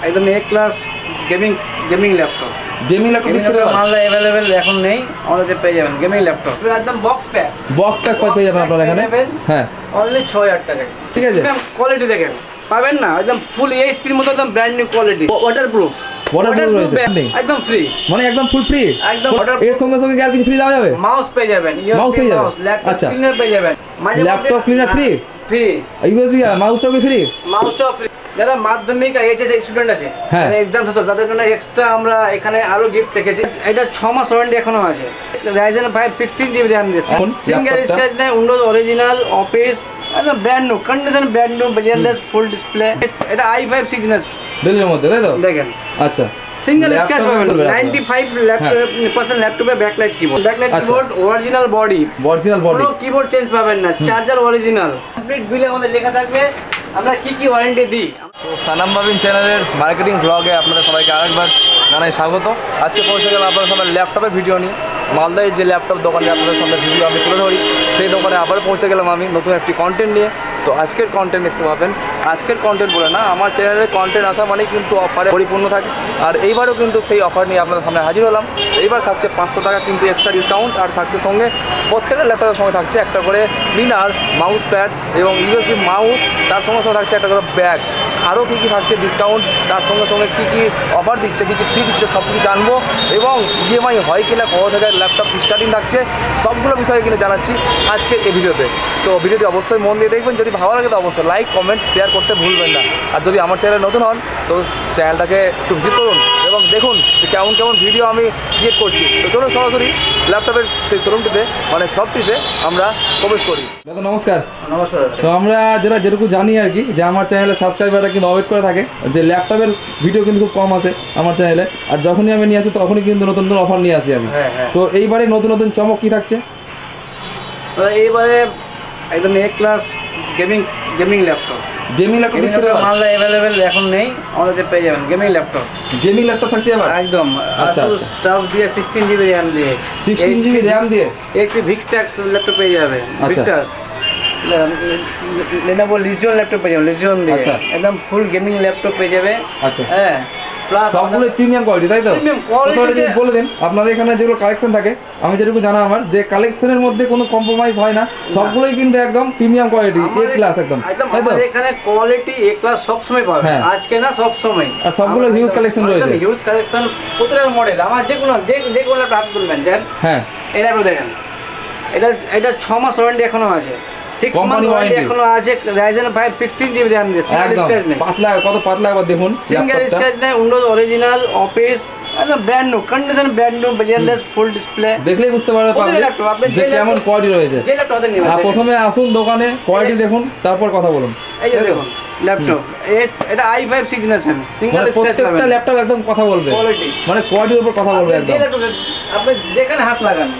একদম A class gaming laptop. Gaming laptop দিচ্ছে না? মাল अवेलेबल এখন নেই, আমাদের পেয়ে যাবেন গেমিং ল্যাপটপ একদম বক্স প্যাক পেয়ে যাবেন আপনারা এখানে। হ্যাঁ, অনলি 6000 টাকায়। ঠিক আছে, কোয়ালিটি দেখেন পাবেন না, একদম ফুল এইচপির মতো একদম ব্র্যান্ড নিউ কোয়ালিটি, ওয়াটারপ্রুফ রয়েছে, একদম ফ্রি, মানে একদম ফুল ফ্রি একদম। এর সঙ্গে সঙ্গে কি আর কিছু ফ্রি দেওয়া যাবে? মাউস পেয়ে যাবেন, মাউস পেয়ে যাবেন, ল্যাপটপ আচ্ছা ক্লিনার পেয়ে যাবেন, ল্যাপটপ ক্লিনার ফ্রি, ইউএসবি মাউসটাও কি ফ্রি? মাউসটাও ফ্রি। যারা মাধ্যমিক আর এইচএস স্টুডেন্ট আছে, যারা এক্সাম শেষ তাদের জন্য এক্সট্রা আমরা এখানে আরো গিফট রেখেছি। এটা 6 মাস ওয়ারেন্টি এখনো আছে। Ryzen 5 16GB RAM দিয়েছে, সিঙ্গেল স্ক্র্যাচ নাই, উইন্ডোজ অরিজিনাল, অফিস একদম brand new condition, brand new বেজেলেস full display. এটা i5 সিজনেস দিল্লির মধ্যে, তাই তো? দেখেন, আচ্ছা সিঙ্গেল স্ক্র্যাচ পাবেন। 95% ল্যাপটপে ব্যাকলাইট কিবোর্ড, অরিজিনাল বডি, কোনো কিবোর্ড চেঞ্জ পাবেন না, চার্জার অরিজিনাল, কমপ্লিট বিলে আমাদের লেখা থাকবে আমরা কি কি ওয়ারেন্টি দিই। তো সানাম বাবিন চ্যানেলের মার্কেটিং ব্লগে আপনাদের সবাইকে আরেকবার জানাই স্বাগত। আজকে পৌঁছে গেলাম আপনাদের সামনে ল্যাপটপের ভিডিও নিয়ে। মালদায় যে ল্যাপটপ দোকানে আপনাদের সামনে ভিডিও আমি তুলে ধরি, সেই দোকানে আবার পৌঁছে গেলাম আমি নতুন একটি কন্টেন্ট নিয়ে। তো আজকের কন্টেন্ট দেখতে পাবেন, আজকের কন্টেন্ট বলে না, আমার চ্যানেলে কন্টেন্ট আসা মানেই কিন্তু অফারে পরিপূর্ণ থাকে। আর এইবারও কিন্তু সেই অফার নিয়ে আপনাদের সামনে হাজির হলাম। এইবার থাকছে 500 টাকা কিন্তু এক্সট্রা ডিসকাউন্ট, আর থাকছে সঙ্গে প্রত্যেকটা ল্যাপটপের সঙ্গে থাকছে একটা করে ক্লিনার, মাউস প্যাড এবং ইউএসবি মাউস, তার সঙ্গে সঙ্গে থাকছে একটা করে ব্যাগ। আরও কী কী থাকছে ডিসকাউন্ট, তার সঙ্গে সঙ্গে কী কী অফার দিচ্ছে, কী কী ফ্রি দিচ্ছে, সব কিছু জানবো। এবং ইএমআই হয় কিনা, কত থেকে ল্যাপটপ স্টার্টিং থাকছে, সবগুলো বিষয়ে কিন্তু জানাচ্ছি আজকের এই ভিডিওতে। তো ভিডিওটি অবশ্যই মন দিয়ে দেখবেন, যদি ভালো লাগে তো অবশ্যই লাইক, কমেন্ট, শেয়ার করতে ভুলবেন না। আর যদি আমার চ্যানেলে নতুন হন তো চ্যানেলটাকে একটু ভিজিট করুন এবং দেখুন যে কেমন কেমন ভিডিও আমি ক্রিয়েট করছি। তো চলুন সরাসরি ল্যাপটপের সেই শোরুমটিতে, মানে শপটিতে আমরা প্রবেশ করি। দাদা নমস্কার। নমস্কার। তো আমরা যেটুকু জানি আর কি, যে আমার চ্যানেলে সাবস্ক্রাইবাররা কিন্তু ওয়েট করে থাকে যে ল্যাপটপের ভিডিও কিন্তু খুব কম আসে আমার চ্যানেলে, আর যখনই আমি নিয়ে আসি তখনই কিন্তু নতুন নতুন অফার নিয়ে আসি আমি। তো এইবারে নতুন নতুন চমক কী থাকছে? এইবারে একদম এ ক্লাস গেমিং ল্যাপটপ দিচ্ছে না? মাল अवेलेबल এখন নেই, আমাদের পেয়ে যাবেন গেমিং ল্যাপটপ থাকছে এবার একদম। আচ্ছা, স্টাফ দিয়ে 16GB RAM দিয়ে, 16GB RAM দিয়ে HP Victrax ল্যাপটপ পেয়ে যাবে, Victrax Lenovo Legion ল্যাপটপ পেয়ে যাবে, Legion দিয়ে একদম ফুল গেমিং ল্যাপটপ পেয়ে যাবে। আচ্ছা, হ্যাঁ, সবগুলো প্রিমিয়াম কোয়ালিটি, তাই তো? বলে দিন আপনাদের এখানে যেগুলো কালেকশন থাকে, আমি যেটুকু জানা আমার, যে কালেকশনের মধ্যে কোনো কম্প্রোমাইজ হয় না, সবগুলোই কিন্তু একদম প্রিমিয়াম কোয়ালিটি, এ ক্লাস একদম, তাই তো? এখানে কোয়ালিটি এ ক্লাস সব সময় পাবে, আজকে না সব সময়। আর সবগুলো হিউজ কালেকশন রয়েছে, হিউজ কালেকশন, প্রত্যেকটা মডেল আমার যে কোনো ল্যাপটপ আপনি তুলবেন। দেখেন, হ্যাঁ এই ল্যাপটপ দেখেন, এটা 6 মাস ওয়ারেন্টি এখনো আছে, 6 মাস ওয়ারেন্টি এখনো আছে। Ryzen 5 16GB RAM দিয়ে, সিঙ্গেল স্ক্র্যাচ নেই, পাতলা, কত পাতলা একবার দেখুন, সিঙ্গেল স্ক্র্যাচ নেই, উইন্ডোজ অরিজিনাল, অফিস একদম brand new condition, brand new বেজেলেস full display, দেখলেই বুঝতে পারবেন যে কেমন কোয়ালিটি রয়েছে। যে ল্যাপটপ নেবেন, আর প্রথমে আসুন দোকানে, কোয়ালিটি দেখুন, তারপর কথা বলুন। এই যে দেখুন ল্যাপটপ, এটা i5 সিজনেশন, সিঙ্গেল স্ক্র্যাচ পাবেন, প্রত্যেকটা ল্যাপটপ একদম কথা বলবে, কোয়ালিটি মানে কোয়ালিটির উপর কথা বলবে একদম। আপনি যেখানে হাত লাগান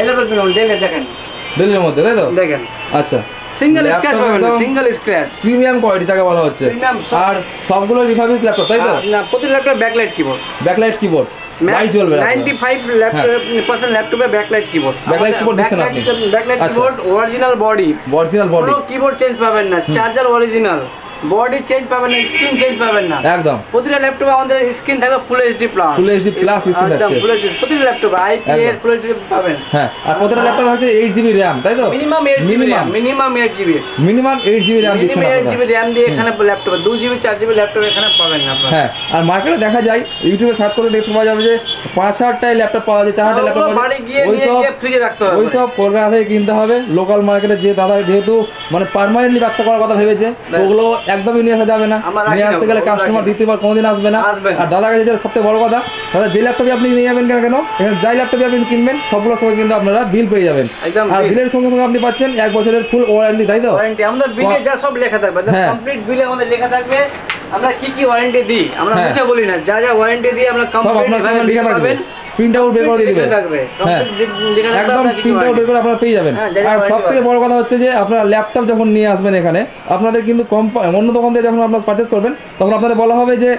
এই ল্যাপটপ দেখেন দিল্লির মধ্যে, তাই তো? দেখেন, আচ্ছা, সিঙ্গেল স্ক্র্যাচ পাবেন, সিঙ্গেল স্ক্র্যাচ, প্রিমিয়াম কোয়ালিটি যাকে বলা হচ্ছে। আর সবগুলো রিফার্বিশ ল্যাপটপ, তাই তো? না, প্রতি ল্যাপটপে ব্যাকলাইট কিবোর্ড লাইট জ্বলবে, 95% ল্যাপটপে ব্যাকলাইট কিবোর্ড দিচ্ছেন আপনি। ব্যাকলাইট কিবোর্ড, অরিজিনাল বডি, কোনো কিবোর্ড চেঞ্জ পাবেন না, চার্জার অরিজিনাল, বডি চেঞ্জ পাবেন না, স্ক্রিন চেঞ্জ পাবেন না একদম। প্রতিটা ল্যাপটপে আমাদের স্ক্রিন থাকবে ফুল এইচডি প্লাস স্ক্রিন থাকছে, ফুল এইচডি প্রতিটা ল্যাপটপে আইপিএস ফুল এইচডি পাবেন। হ্যাঁ, আর প্রতিটা ল্যাপটপে আছে 8GB RAM, তাই তো? মিনিমাম 8GB RAM দিচ্ছেন আপনারা। 8GB RAM দিয়ে এখানে ল্যাপটপে 2GB 4GB ল্যাপটপ এখানে পাবেন না আপনারা। হ্যাঁ, আর মার্কেটে দেখা যায়, ইউটিউবে সার্চ করে দেখতে পাওয়া যাবে যে 5,000টাই ল্যাপটপ পাওয়া যায়, 4,000টাই ল্যাপটপ পাওয়া যায়, ওইসব ফ্রিজে রাখতে হবে, ওইসব কলকাতা থেকে কিনতে হবে। লোকাল মার্কেটে যে দাদা যেহেতু মানে পার্মানেন্টলি ব্যবসা করার কথা ভেবেছে, ওগুলো একদমই নিয়ে আসা যাবে না, নিয়ে আসতে গেলে কাস্টমার দ্বিতীয়বার কোনোদিন আসবে না। আর দাদার কাছে যেটা সবথেকে বড় কথা, দাদা যে ল্যাপটপে আপনি নিয়ে যাবেন কেন, এখানে যাই ল্যাপটপে আপনি কিনবেন সবগুলোর সঙ্গে কিন্তু আপনারা বিল পেয়ে যাবেন, আর বিলের সঙ্গে সঙ্গে আপনি পাচ্ছেন 1 বছরের ফুল ওয়ারেন্টি, তাই তো? ওয়ারেন্টি আমাদের বিলে যা সব লেখা থাকবে, কমপ্লিট বিলে আমাদের লেখা থাকবে আমরা কি কি ওয়ারেন্টি দিই, আমরা মুখে বলি না, যা যা ওয়ারেন্টি দিই আমরা কমপ্লিট ভাবে লেখা থাকবে, প্রিন্ট আউট বের করে দিয়ে দিবেন, একদম প্রিন্ট আউট বের করে আপনারা পেয়ে যাবেন। আর সবথেকে বড় কথা হচ্ছে যে আপনারা ল্যাপটপ যখন নিয়ে আসবেন এখানে, আপনাদের কিন্তু অন্য দোকান থেকে যখন আপনারা পারচেস করবেন, তখন আপনাদের বলা হবে যে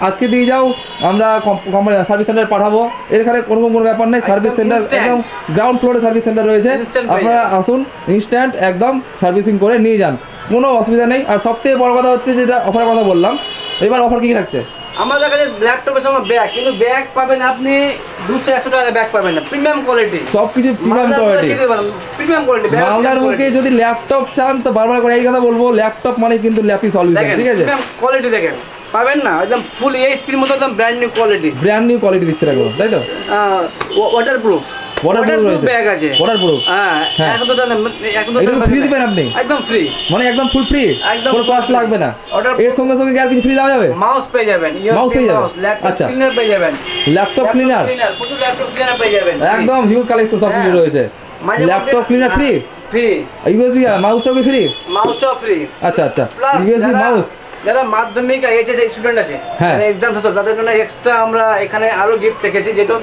আজকে দিয়ে যাও, আমরা কোম্পানি সার্ভিস সেন্টার পাঠাবো। এখানে কোনো ব্যাপার নেই, সার্ভিস সেন্টার একদম গ্রাউন্ড ফ্লোরে সার্ভিস সেন্টার রয়েছে, আপনারা আসুন, ইনস্ট্যান্ট একদম সার্ভিসিং করে নিয়ে যান, কোনো অসুবিধা নেই। আর সবথেকে বড় কথা হচ্ছে যেটা অফারের কথা বললাম, এবার অফার কী থাকছে? আমাদের কাছে ল্যাপটপের সঙ্গে ব্যাগ, কিন্তু ব্যাগ পাবেন আপনি 200-100 টাকা ব্যাগ পাবেন না, প্রিমিয়াম কোয়ালিটি, সবকিছু প্রিমিয়াম কোয়ালিটি, প্রিমিয়াম কোয়ালিটি। মালদার মুখে যদি ল্যাপটপ চান তো বারবার করে এই কথা বলবো, ল্যাপটপ মানে কিন্তু ল্যাপি সলিউশন, ঠিক আছে? প্রিমিয়াম কোয়ালিটি দেখেন, পাবেন না একদম ফুল এইচপির মতো, একদম brand new quality, brand new quality দিচ্ছে রাখো, তাই তো? ওয়াটারপ্রুফ ব্যাগ আছে, ওয়াটারপ্রুফ, হ্যাঁ, 100 টাকা ফ্রি দিবেন আপনি, একদম ফ্রি, মানে একদম ফুল ফ্রি, একদম কোনো কস্ট লাগবে না। এর সঙ্গে সঙ্গে কি আর কিছু ফ্রি দেওয়া যাবে? মাউস পেয়ে যাবেন, মাউস পেয়ে যাবেন, ল্যাপটপ আচ্ছা, ক্লিনার পেয়ে যাবেন, ল্যাপটপ ক্লিনার, প্রচুর ল্যাপটপ ক্লিনার পেয়ে যাবেন, একদম হিউজ কালেকশন সব কিছু রয়েছে। Laptop cleaner free, free, USB মাউসটাও কি ফ্রি? মাউসটাও ফ্রি, আচ্ছা আচ্ছা, ইউএসবি মাউস। যারা মাধ্যমিক এইচএস স্টুডেন্ট আছে, এক্সাম শেষ হল, তাদের জন্য এক্সট্রা আমরা এখানে আরো গিফট রেখেছি, যেটা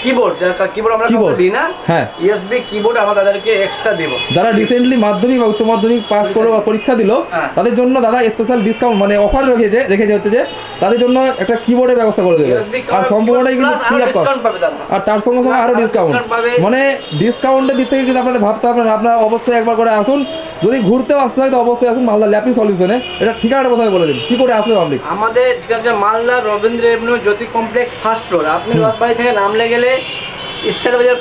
কিবোর্ড, কিবোর্ড আমরা দিই না, হ্যাঁ, ইউএসবি কিবোর্ড আমরা তাদেরকে এক্সট্রা দেব। যারা রিসেন্টলি মাধ্যমিক বা উচ্চ মাধ্যমিক পাস করে বা পরীক্ষা দিল, তাদের জন্য দাদা স্পেশাল ডিসকাউন্ট মানে অফার রেখেছে হচ্ছে যে তাদের জন্য একটা কিবোর্ডের ব্যবস্থা করে দেবে, আর সম্পূর্ণটাই কিন্তু ফ্রি অফ কস্ট, আর তার সঙ্গে সঙ্গে আরো ডিসকাউন্ট, মানে ডিসকাউন্টের দিক থেকে কিন্তু আপনাদের ভাবতে হবে, আপনারা অবশ্যই একবার করে আসুন, যদি ঘুরতেও আসতে হয় তো অবশ্যই আসুন মালদা ল্যাপি সলিউশনে। এটা ঠিকানাটা কোথায় বলে দিন, কি করে আসবে পাবলিক? আমাদের ঠিকানা মালদা রবীন্দ্র এভিনিউ জ্যোতি কমপ্লেক্স ফার্স্ট ফ্লোর। আপনি রথবাড়ি থেকে নামলে গেলে স্টার বাজার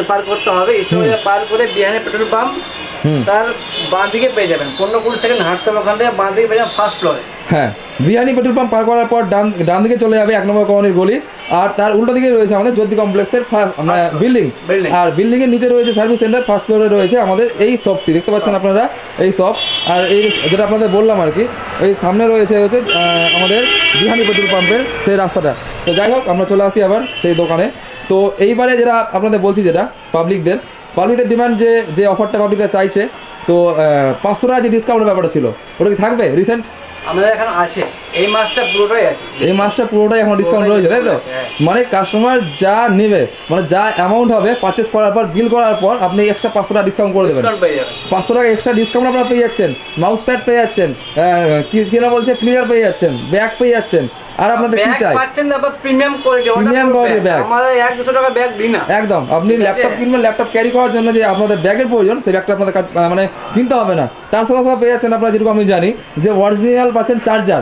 পার করতে হবে, স্টার বাজার পার করে বিহানে পেট্রোল পাম্প, তার বাঁ দিকে পেয়ে যাবেন, 15-20 সেকেন্ড হাঁটতে হবে, ওখান থেকে বাঁ দিকে পেয়ে যাবেন ফার্স্ট ফ্লোরে। হ্যাঁ, বিহানি পেট্রোল পাম্প পার করার পর ডান দিকে চলে যাবে 1 নম্বর কলোনির গলি, আর তার উল্টো দিকে রয়েছে আমাদের জ্যোতি কমপ্লেক্সের বিল্ডিং, আর বিল্ডিং এর নিচে রয়েছে সার্ভিস সেন্টার, ফার্স্ট ফ্লোরে রয়েছে আমাদের এই শপটি, দেখতে পাচ্ছেন আপনারা এই শপ। আর এই যেটা আপনাদের বললাম আর কি, এই সামনে রয়েছে হচ্ছে আমাদের বিহানি পেট্রোল পাম্পের সেই রাস্তাটা। তো যাই হোক, আমরা চলে আসি আবার সেই দোকানে। তো এইবারে যেটা আপনাদের বলছি, যেটা পাবলিকদের ডিমান্ড, যে অফারটা পাবলিকরা চাইছে, তো 500 টাকা যে ডিসকাউন্টের ব্যাপারটা ছিল, ওটা কি থাকবে রিসেন্ট? আমাদের এখন আছে, এই মাসটা পুরোটাই আছে, এই মাসটা পুরোটাই এখন ডিসকাউন্ট রয়েছে, তাই তো? মানে কাস্টমার যা নেবে, মানে যা অ্যামাউন্ট হবে পারচেস করার পর, বিল করার পর আপনি এক্সট্রা 500 টাকা ডিসকাউন্ট করে দেবেন, 500 টাকা এক্সট্রা ডিসকাউন্ট আপনারা পেয়ে যাচ্ছেন, মাউস প্যাড পেয়ে যাচ্ছেন, কি না বলছে, ক্লিনার পেয়ে যাচ্ছেন, ব্যাগ পেয়ে যাচ্ছেন, আর আপনাদের কি চাই? পাচ্ছেন না প্রিমিয়াম কোয়ালিটি ব্যাগ, আমাদের 100-200 টাকা ব্যাগ দিই না, একদম। আপনি ল্যাপটপ কিনবেন, ল্যাপটপ ক্যারি করার জন্য যে আপনাদের ব্যাগের প্রয়োজন, সেই ব্যাগটা আপনাদের মানে কিনতে হবে না, তার সঙ্গে সঙ্গে পেয়ে যাচ্ছেন আপনারা, যেটুকু আমি জানি, যে অরিজিনাল পাচ্ছেন চার্জার,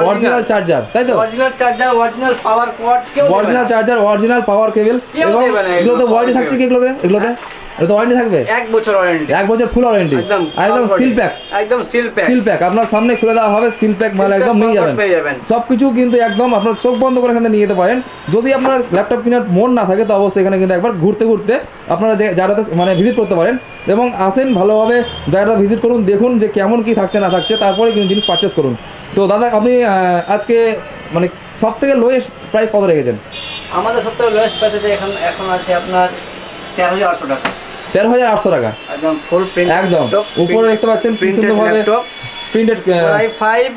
অরিজিনাল চার্জার, তাই তো? Original charger, original power cord, original charger, original power cable, এবং এগুলোতে ওয়ারেন্টি থাকছে কি? এগুলোতে তো ওয়ারেন্টি থাকবে 1 বছর ওয়ারেন্টি, 1 বছর ফুল ওয়ারেন্টি, একদম সিল প্যাক, একদম সিল প্যাক আপনার সামনে খুলে দেওয়া হবে, সিল প্যাক মাল একদম নিয়ে যাবেন, সবকিছু কিন্তু একদম আপনার চোখ বন্ধ করে এখানে নিয়ে যেতে পারেন। যদি আপনার ল্যাপটপ কেনার মন না থাকে তো অবশ্যই এখানে কিন্তু একবার ঘুরতে আপনারা জায়গাটা মানে ভিজিট করতে পারেন, এবং আসেন ভালোভাবে জায়গাটা ভিজিট করুন, দেখুন যে কেমন কি থাকছে না থাকছে, তারপরে কিন্তু জিনিস পারচেস করুন। তো দাদা, আপনি আজকে মানে সব থেকে লোয়েস্ট প্রাইস কত রেখেছেন? আমাদের সব থেকে লোয়েস্ট প্রাইস আছে এখন আছে আপনার 13,800 টাকা, 13,800 টাকা, একদম ফুল প্রিন্ট, একদম উপরে দেখতে পাচ্ছেন কি সুন্দরভাবে printed, i5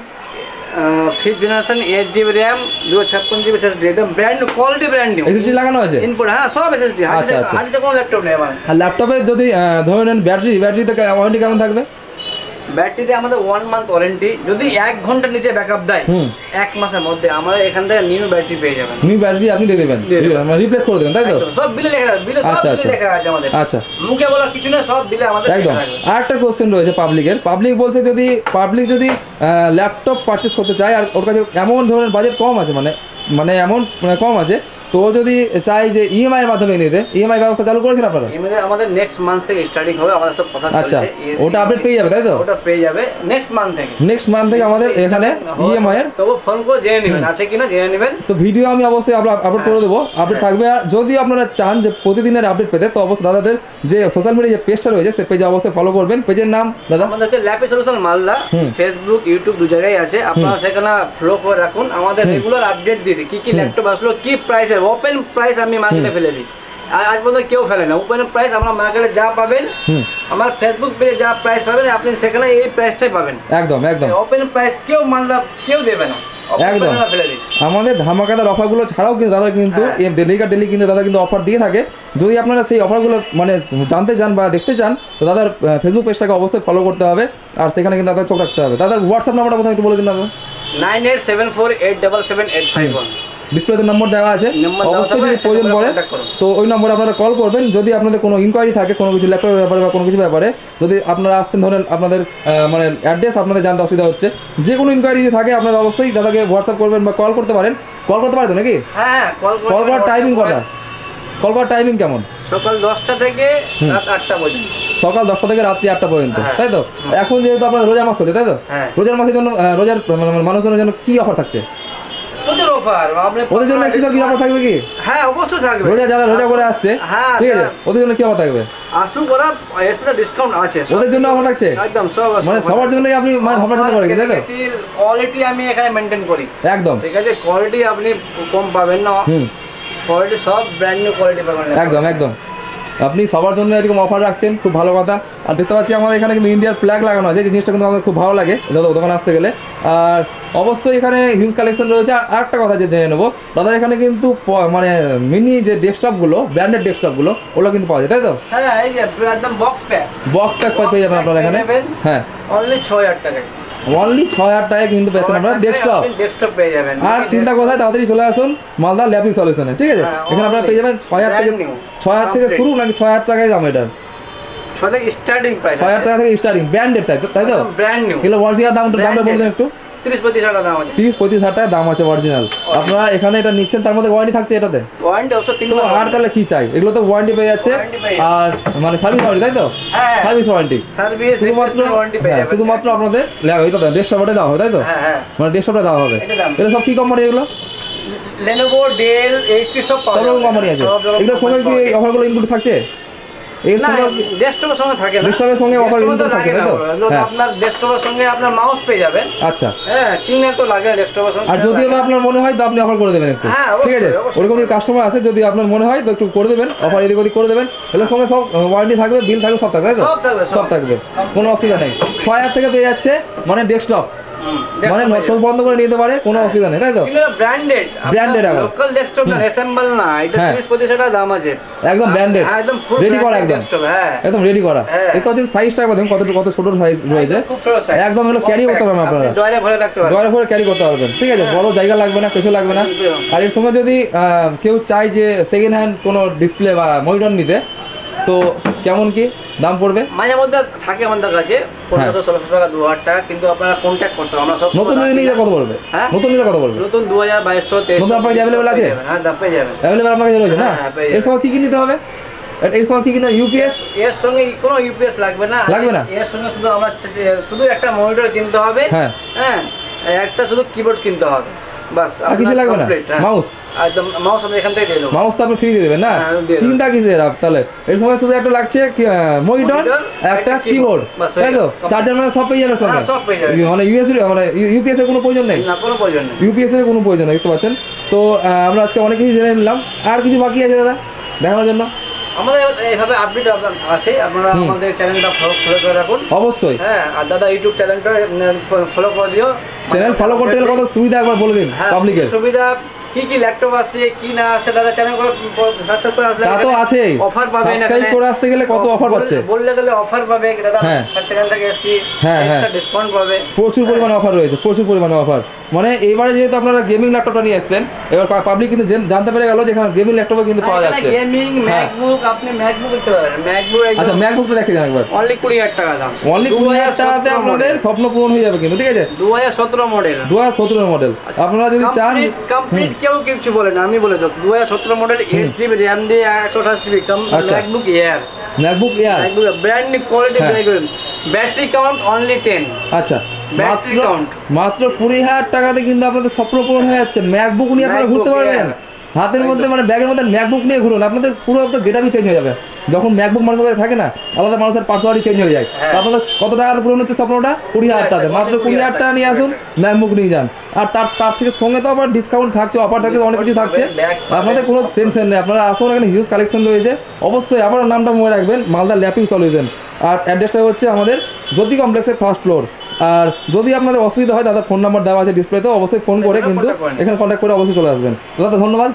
5th generation 8GB RAM 256GB SSD, একদম brand new quality, brand new SSD লাগানো আছে ইনপুট, হ্যাঁ সব SSD, হার্ডডিস্ক কোনো ল্যাপটপ নেই আমার। আর ল্যাপটপে যদি ধরে নেন ব্যাটারিতে ওয়ারেন্টি কেমন থাকবে? ব্যাটারিতে আমাদের 1 মান্থ ওয়ারেন্টি, যদি 1 ঘন্টার নিচে ব্যাকআপ দেয় 1 মাসের মধ্যে আমাদের এখান থেকে নিউ ব্যাটারি পেয়ে যাবেন, নিউ ব্যাটারি আপনি দিয়ে দেবেন, রিপ্লেস করে দেবেন, তাই তো? সব বিলে লেখা আছে, বিলে সব বিলে লেখা আছে আমাদের, আচ্ছা, মুখে বলার কিছু না, সব বিলে আমাদের একদম। আরেকটা কোশ্চেন রয়েছে পাবলিক বলছে, যদি ল্যাপটপ পারচেস করতে চায় আর ওর কাছে এমন ধরনের বাজেট কম আছে, মানে এমন কম আছে, তো যদি চাই যে ইএমআই এর মাধ্যমে নিতে, ইএমআই ব্যবস্থা চালু করেছেন আপনারা? আমাদের নেক্সট মান্থ থেকে স্টার্টিং হবে, আমাদের সব কথা চলছে। আচ্ছা, ওটা আপডেট পেয়ে যাবে, তাই তো? ওটা পেয়ে যাবে নেক্সট মান্থ থেকে আমাদের এখানে ইএমআই এর, তবে ফোন করে জেনে নেবেন আছে কিনা, জেনে নেবেন। তো ভিডিও আমি অবশ্যই আপলোড করে দেবো, আপডেট থাকবে। আর যদি আপনারা চান যে প্রতিদিনের আপডেট পেতে, তো অবশ্যই দাদাদের যে সোশ্যাল মিডিয়া যে পেজটা রয়েছে, সেই পেজে অবশ্যই ফলো করবেন। পেজের নাম দাদা আমাদের হচ্ছে lappy solution Malda, Facebook YouTube 2 জায়গায় আছে, আপনারা সেখানে ফলো করে রাখুন, আমাদের রেগুলার আপডেট দিয়ে দিই, কি ল্যাপটপ আসলো, কি প্রাইসের, ওপেন প্রাইস আমি মার্কেটে ফেলে দিই, আজ পর্যন্ত কেউ ফেলে না, ওপেন প্রাইস আমরা মার্কেটে যা পাবেন, আমার ফেসবুক পেজে যা প্রাইস পাবেন আপনি সেখানে এই প্রাইসটাই পাবেন, একদম ওপেন প্রাইস কেউ মালদা কেউ দেবে না, একদম। আমাদের ধামাকাদার অফারগুলো ছাড়াও কিন্তু দাদা কিন্তু ডেলি কিন্তু দাদা কিন্তু অফার দিয়ে থাকে। যদি আপনারা সেই অফারগুলো মানে জানতে চান বা দেখতে চান, তো দাদার ফেসবুক পেজটাকে অবশ্যই ফলো করতে হবে, আর সেখানে কিন্তু দাদা চোখ রাখতে হবে। দাদার হোয়াটসঅ্যাপ নাম্বারটা কোথায় একটু বলে দিন দাদা। 9874877851। ডিসপ্লেতে নম্বর দেওয়া আছে, অবশ্যই যদি প্রয়োজন পড়ে তো ওই নম্বরে আপনারা কল করবেন। যদি আপনাদের কোনো ইনকোয়ারি থাকে কোনো কিছু ল্যাপটপের ব্যাপারে বা কোনো কিছু ব্যাপারে, যদি আপনারা আসছেন ধরেন আপনাদের মানে অ্যাড্রেস আপনাদের জানতে অসুবিধা হচ্ছে, যে কোনো ইনকোয়ারি যদি থাকে আপনারা অবশ্যই দাদাকে হোয়াটসঅ্যাপ করবেন বা কল করতে পারেন। কল করতে পারেন তো নাকি? হ্যাঁ, কল করার টাইমিং কটা? কল করার টাইমিং কেমন? সকাল 10টা থেকে রাত 8টা পর্যন্ত। সকাল 10টা থেকে রাত্রি 8টা পর্যন্ত, তাই তো? এখন যেহেতু আপনার রোজার মাস চলে, তাই তো? রোজার মাসের জন্য রোজার মানুষজনের জন্য কি অফার থাকছে? প্রচুর অফার। ওদের জন্য স্পেশাল কি অফার থাকবে কি? হ্যাঁ, অবশ্যই থাকবে। যারা রোজা করে আসছে, ঠিক আছে, ওদের জন্য কি অফার থাকবে? আসুন করা স্পেশাল ডিসকাউন্ট আছে, ওদের জন্য অফার থাকছে একদম সব, মানে সবার জন্যই আপনি ভাবনা চিন্তা করেন, তাই তো? কোয়ালিটি আমি এখানে মেইনটেইন করি একদম, ঠিক আছে? কোয়ালিটি আপনি কম পাবেন না, কোয়ালিটি সব ব্র্যান্ড নিউ কোয়ালিটি পাবেন একদম একদম। আপনি সবার জন্য এরকম অফার রাখছেন, খুব ভালো কথা। আর দেখতে পাচ্ছি আমাদের এখানে কিন্তু ইন্ডিয়ার ফ্ল্যাগ লাগানো আছে, যে জিনিসটা কিন্তু আমাদের খুব ভালো লাগে দোকানে আসতে গেলে। আর অবশ্যই এখানে হিউজ কালেকশন রয়েছে। আর একটা কথা যে জেনে নেবো, দাদা এখানে কিন্তু মানে মিনি যে ডেস্কটপগুলো, ব্র্যান্ডেড ডেস্কটপগুলো, ওগুলো কিন্তু পাওয়া যায়, তাই তো? হ্যাঁ, এই যে একদম বক্স প্যাক পেয়ে যাবেন আপনারা এখানে। হ্যাঁ, অনলি 6000 টাকায়, অনলি 6000 টাকায় কিন্তু পেয়েছেন আপনারা ডেস্কটপ পেয়ে যাবেন। আর চিন্তা কোথায়, তাড়াতাড়ি চলে আসুন মালদা ল্যাপিং সলিউশনে, ঠিক আছে? এখানে আপনারা পেয়ে যাবেন 6000 থেকে শুরু, নাকি 6000 টাকায় দাম এটার? 6000 থেকে স্টার্টিং প্রাইস, 6000 টাকা থেকে স্টার্টিং, ব্র্যান্ডেড তাই তো? Brand new. এগুলো অরিজিনাল দামটা বলে দেন একটু। 30-35 হাজার দাম আছে, 30-35 হাজার টাকা দাম আছে অরিজিনাল। আপনারা এখানে এটা নিচ্ছেন, তার মধ্যে ওয়ারেন্টি থাকছে এটাতে? ওয়ারেন্টি অবশ্যই 3 মাস। আর তাহলে কি চাই? এগুলো তো ওয়ারেন্টি পেয়ে যাচ্ছে, আর মানে সার্ভিস ওয়ারেন্টি, তাই তো? হ্যাঁ, সার্ভিস ওয়ারেন্টি, সার্ভিস ওয়ারেন্টি পেয়ে যাবেন। শুধুমাত্র আপনাদের এইটা ডেস্কটপে দেওয়া হবে, তাই তো? হ্যাঁ, মানে ডেস্কটপে দেওয়া হবে। এটা সব কি কোম্পানি? এগুলো Lenovo, Dell, HP সব পাওয়া যাবে, সব কোম্পানি আছে। এগুলোর সঙ্গে কি অফারগুলো ইনক্লুড থাকছে? এর সঙ্গে ডেস্কটপের সঙ্গে থাকে না, ডেস্কটপের সঙ্গে অফার ইনক্লুড থাকে, তাই তো? আপনার ডেস্কটপের সঙ্গে আপনার মাউস পেয়ে যাবেন। আচ্ছা, হ্যাঁ, কিনার তো লাগে ডেস্কটপের সঙ্গে। আর যদি আপনার মনে হয় তো আপনি অফার করে দেবেন একটু, ঠিক আছে? ওরকম যদি কাস্টমার আছে, যদি আপনার মনে হয় তো একটু করে দেবেন, অফার এদিক ওদিক করে দেবেন। এর সঙ্গে সব ওয়ারেন্টি থাকবে, বিল থাকবে, সব থাকবে, তাই তো? সব থাকবে, কোনো অসুবিধা নেই। 6000 থেকে পেয়ে যাচ্ছে মানে ডেস্কটপ, মানে চোখ বন্ধ করে নিতে পারে, কোনো অসুবিধা নেই, তাই তো? ব্র্যান্ডেড লোকাল ডেস্কটপ না, অ্যাসেম্বল না, এটা 30-35 টাকা দাম আছে, একদম ব্র্যান্ডেড, একদম রেডি করা, একদম একদম রেডি করা। দেখতে পাচ্ছেন সাইজটা দেখুন কত ছোট সাইজ রয়েছে, একদম হলো ক্যারি করতে পারবেন আপনারা, ডয়ারে ভরে রাখতে পারবেন, ডয়ারে ভরে ক্যারি করতে পারবেন, ঠিক আছে? বড় জায়গা লাগবে না, কিছু লাগবে না। আর এর সঙ্গে যদি কেউ চায় যে সেকেন্ড হ্যান্ড কোনো ডিসপ্লে বা মনিটর নিতে, তো কেমন কি দাম পড়বে? মাঝে মধ্যে থাকে আমাদের কাছে 1500-1600 টাকা, 2000 টাকা, কিন্তু আপনারা কন্ট্যাক্ট করতে হবে। আমরা সব নতুন নিলে কত পড়বে? হ্যাঁ, নতুন নিলে কত পড়বে? নতুন 2000, 2200, নতুন আপনার অ্যাভেলেবল আছে? হ্যাঁ, দাম পেয়ে যাবেন, অ্যাভেলেবল আপনার কাছে রয়েছে না? এর সঙ্গে কি কি নিতে হবে? এর সঙ্গে কি কি না? ইউপিএস? এর সঙ্গে কোনো ইউপিএস লাগবে না, লাগবে না। এর সঙ্গে শুধু একটা মনিটর কিনতে হবে, হ্যাঁ, একটা শুধু কিবোর্ড কিনতে হবে, বাস। আর কিছু লাগবে না? মাউস? একদম, মাউস আমি এখান থেকে দিয়ে দেবো। মাউস তো আপনি ফ্রি দিয়ে দেবেন না? চিন্তা কিসের? তাহলে এর সঙ্গে শুধু একটা লাগছে মনিটর, একটা কিবোর্ড, তাই তো? চার্জার মানে সব পেয়ে যাবে সঙ্গে, মানে ইউএসবি, মানে ইউপিএস এর কোনো প্রয়োজন নেই, না কোনো প্রয়োজন নেই, ইউপিএস এর কোনো প্রয়োজন নেই, দেখতে পাচ্ছেন? তো আমরা আজকে অনেক কিছু জেনে নিলাম। আর কিছু বাকি আছে দাদা দেখানোর জন্য? আমাদের এইভাবে আপডেট আছে, আপনারা আমাদের চ্যানেলটা ফলো করে রাখুন অবশ্যই। হ্যাঁ, আর দাদা ইউটিউব চ্যানেলটা ফলো করে দিও। চ্যানেল ফলো করতে গেলে কত সুবিধা একবার বলে দিন পাবলিকের। সুবিধা কি ল্যাপটপ আছে কি না আছে, দাদা চ্যানেল সাবস্ক্রাইব করে আসলে তা তো আছেই, অফার পাবে। সাবস্ক্রাইব করে আসতে গেলে কত অফার পাচ্ছে, বললে গেলে অফার পাবে দাদা। চ্যানেল থেকে এসেছি, এক্সট্রা ডিসকাউন্ট পাবে, প্রচুর পরিমাণে অফার রয়েছে, প্রচুর পরিমাণে অফার। মানে এবারে যেহেতু আপনারা গেমিং ল্যাপটপটা নিয়ে এসেছেন, এবার পাবলিক কিন্তু জানতে পেরে গেল যে এখানে গেমিং ল্যাপটপও কিন্তু পাওয়া যাচ্ছে। গেমিং ম্যাকবুক, আপনি ম্যাকবুক নিতে পারেন, ম্যাকবুক। আচ্ছা, ম্যাকবুকটা দেখিয়ে দেন একবার। অনলি 20000 টাকা দাম, অনলি 20000 টাকাতে আপনাদের স্বপ্ন পূরণ হয়ে যাবে কিন্তু, ঠিক আছে? 2017 মডেল, 2017 মডেল। আপনারা যদি চান কমপ্লিট, কেউ কিছু বলে না, আমি বলে দেব 2017 মডেল, 8GB RAM দিয়ে 128GB MacBook air, MacBook air brand new quality, battery count only 10। আচ্ছা, ব্যাটারি কাউন্ট মাত্র 20000 টাকাতে কিন্তু আপনাদের স্বপ্ন পূরণ হয়ে যাচ্ছে। ম্যাকবুক নিয়ে আপনারা ঘুরতে পারবেন হাতের মধ্যে, মানে ব্যাগের মধ্যে ম্যাকবুক নিয়ে ঘুরুন, আপনাদের পুরো একটা গেটআপই চেঞ্জ হয়ে যাবে। যখন ম্যাকবুক মানুষের কাছে থাকে না, আলাদা মানুষের পার্সোনালিটি চেঞ্জ হয়ে যায়। আপনাদের কত টাকাতে পূরণ হচ্ছে স্বপ্নটা? 20000 টাকাতে। মাত্র 20000 টাকা নিয়ে আসুন, ম্যাকবুক নিয়ে যান। আর তার থেকে সঙ্গে তো আবার ডিসকাউন্ট থাকছে, অফার থাকছে, অনেক কিছু থাকছে। আপনাদের কোনো টেনশন নেই, আপনারা আসুন, এখানে হিউজ কালেকশন রয়েছে। অবশ্যই আপনার নামটা মনে রাখবেন, মালদা ল্যাপিং সলিউশন। আর অ্যাড্রেসটা হচ্ছে আমাদের জ্যোতি কমপ্লেক্সের 1st ফ্লোর। আর যদি আপনাদের অসুবিধা হয়, দাদা ফোন নাম্বার দেওয়া আছে ডিসপ্লেতে, অবশ্যই ফোন করে কিন্তু এখানে কন্ট্যাক্ট করে অবশ্যই চলে আসবেন। দাদা ধন্যবাদ।